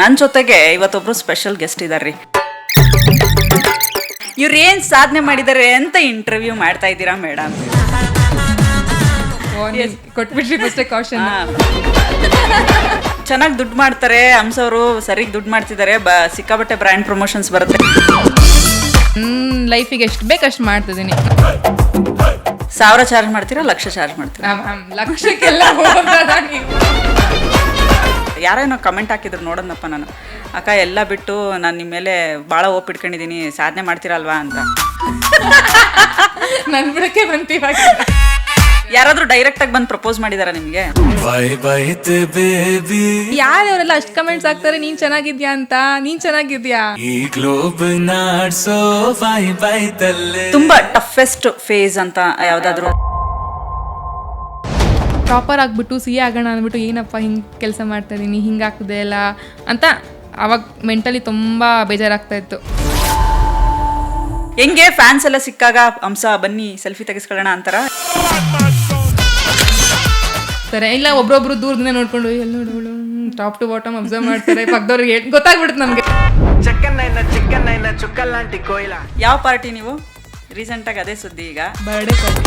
ನನ್ನ ಜೊತೆಗೆ ಇವತ್ತೊಬ್ರು special guest ಇದಾರ್ರಿ. ಇವ್ರು ಏನ್ ಸಾಧನೆ ಮಾಡಿದ್ದಾರೆ ಅಂತ ಇಂಟರ್ವ್ಯೂ ಮಾಡ್ತಾ ಇದ್ದೀರಾ ಮೇಡಮ್? ಕೊಟ್ಬಿಟ್ರಿ ಫಸ್ಟೇ ಕಾಷನ್. ಚೆನ್ನಾಗಿ ದುಡ್ಡು ಮಾಡ್ತಾರೆ ಹಂಸವರು, ಸರಿಗೆ ದುಡ್ಡು ಮಾಡ್ತಿದ್ದಾರೆ, ಸಿಕ್ಕಾಬಟ್ಟೆ ಬ್ರ್ಯಾಂಡ್ ಪ್ರಮೋಷನ್ಸ್ ಬರುತ್ತೆ. ಲೈಫಿಗೆ ಎಷ್ಟು ಬೇಕಷ್ಟು ಮಾಡ್ತಿದ್ದೀನಿ. 1000 ಚಾರ್ಜ್ ಮಾಡ್ತೀರಾ, ಲಕ್ಷ ಚಾರ್ಜ್ ಮಾಡ್ತೀರಾ? ಲಕ್ಷಕ್ಕೆಲ್ಲ ಯಾರೇನೋ ಕಮೆಂಟ್ ಹಾಕಿದ್ರು ನೋಡೋದಪ್ಪ ನಾನು, ಅಕ್ಕ ಎಲ್ಲ ಬಿಟ್ಟು ನಾನು ನಿಮ್ಮ ಮೇಲೆ ಭಾಳ ಓಪ್ ಇಟ್ಕೊಂಡಿದ್ದೀನಿ, ಸಾಧನೆ ಮಾಡ್ತೀರಲ್ವಾ ಅಂತ. ನನ್ ಬಿಡಕ್ಕೆ ಬಂತೀವಾಗ. ಯಾರಾದ್ರೂ ಡೈರೆಕ್ಟ್ ಆಗಿ ಬಂದು ಪ್ರಪೋಸ್ ಮಾಡಿದಾರ ನಿಮ್ಗೆ? ಯಾರವರೆಲ್ಲ ಅಷ್ಟು ಕಮೆಂಟ್ಸ್ ಹಾಕ್ತಾರೆ ನೀನ್ ಚೆನ್ನಾಗಿದ್ಯಾ ಅಂತ. ನೀನ್ ಚೆನ್ನಾಗಿದ್ಯಾ? ತುಂಬಾ ಟಫೆಸ್ಟ್ ಫೇಸ್ ಅಂತ ಯಾವ್ದಾದ್ರು? ಟಾಪರ್ ಆಗ್ಬಿಟ್ಟು CA ಆಗೋಣ ಅಂದ್ಬಿಟ್ಟು ಏನಪ್ಪ ಹಿಂಗೆ ಕೆಲಸ ಮಾಡ್ತಾ ಇದೀನಿ, ಹಿಂಗಾಗ್ತದೆ ಎಲ್ಲ ಅಂತ ಅವಾಗ ಮೆಂಟಲಿ ತುಂಬಾ ಬೇಜಾರಾಗ್ತಾ ಇತ್ತು. ಹೆಂಗೆ ಫ್ಯಾನ್ಸ್ ಎಲ್ಲ ಸಿಕ್ಕಾಗ ಹಂಸ ಬನ್ನಿ ಸೆಲ್ಫಿ ತೆಗೆಸ್ಕೊಳ್ಳೋಣ ಅಂತಾರ? ಸರಿ, ಇಲ್ಲ ಒಬ್ರೊಬ್ರು ದೂರದಿಂದ ನೋಡ್ಕೊಂಡು ಎಲ್ಲಿ ನೋಡೋಳು ಟಾಪ್ ಟು ಬಾಟಮ್ ಅಬ್ಸರ್ವ್ ಮಾಡ್ತಾರೆ. ಪಕ್ಕದವ್ರಿಗೆ ಗೊತ್ತಾಗ್ಬಿಡುತ್ತೆ ನಮ್ಗೆ. ಯಾವ ಪಾರ್ಟಿ ನೀವು? ರೀಸೆಂಟ್ ಆಗಿ ಅದೇ ಸುದ್ದಿ ಈಗ. Birthday party.